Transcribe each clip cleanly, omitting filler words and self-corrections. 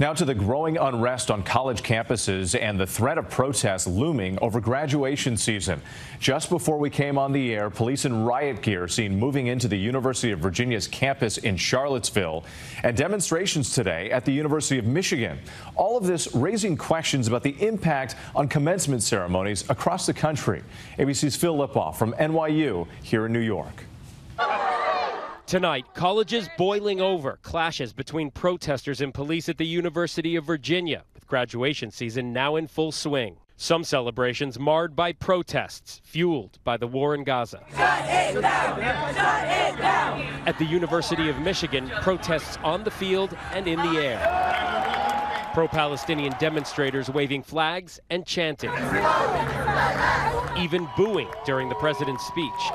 Now to the growing unrest on college campuses and the threat of protests looming over graduation season. Just before we came on the air, police in riot gear seen moving into the University of Virginia's campus in Charlottesville, and demonstrations today at the University of Michigan. All of this raising questions about the impact on commencement ceremonies across the country. ABC's Phil Lipoff from NYU here in New York. Tonight, colleges boiling over, clashes between protesters and police at the University of Virginia, with graduation season now in full swing. Some celebrations marred by protests, fueled by the war in Gaza. Shut it down! Shut it down! At the University of Michigan, protests on the field and in the air. Pro-Palestinian demonstrators waving flags and chanting. Even booing during the president's speech.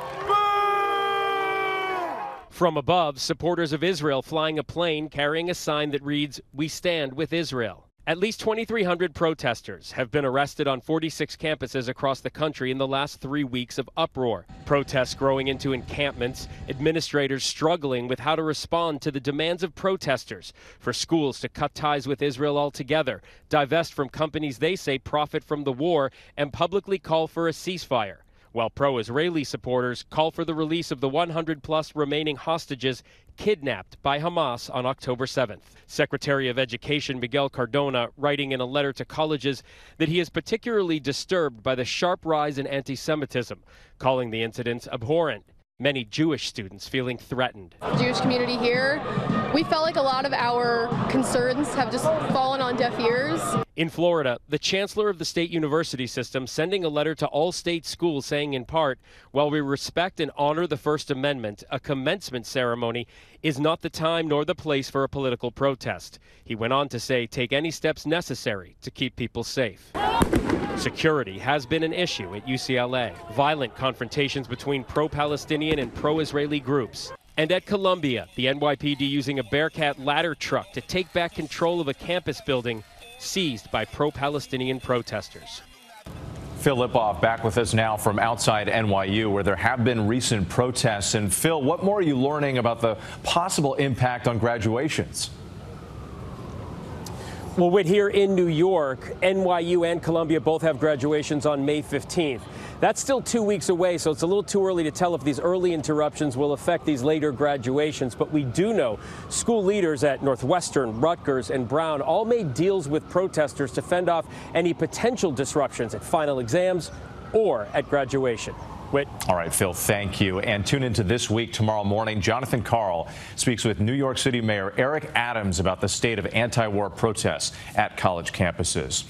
From above, supporters of Israel flying a plane carrying a sign that reads, "We stand with Israel." At least 2,300 protesters have been arrested on 46 campuses across the country in the last 3 weeks of uproar. Protests growing into encampments, administrators struggling with how to respond to the demands of protesters for schools to cut ties with Israel altogether, divest from companies they say profit from the war, and publicly call for a ceasefire, while pro-Israeli supporters call for the release of the 100-plus remaining hostages kidnapped by Hamas on October 7th. Secretary of Education Miguel Cardona writing in a letter to colleges that he is particularly disturbed by the sharp rise in anti-Semitism, calling the incidents abhorrent. Many Jewish students feeling threatened. The Jewish community here, we felt like a lot of our concerns have just fallen on deaf ears. In Florida, the chancellor of the state university system sending a letter to all state schools saying in part, while we respect and honor the First Amendment, a commencement ceremony is not the time nor the place for a political protest. He went on to say, take any steps necessary to keep people safe. Security has been an issue at UCLA. Violent confrontations between pro-Palestinian and pro-Israeli groups. And at Columbia, the NYPD using a Bearcat ladder truck to take back control of a campus building seized by pro-Palestinian protesters. Phil Lipoff back with us now from outside NYU, where there have been recent protests. And Phil, what more are you learning about the possible impact on graduations? Well, Whit, here in New York, NYU and Columbia both have graduations on May 15th. That's still 2 weeks away, so it's a little too early to tell if these early interruptions will affect these later graduations. But we do know school leaders at Northwestern, Rutgers, and Brown all made deals with protesters to fend off any potential disruptions at final exams or at graduation. Whit. All right, Phil, thank you. And tune into This Week tomorrow morning. Jonathan Karl speaks with New York City Mayor Eric Adams about the state of anti-war protests at college campuses.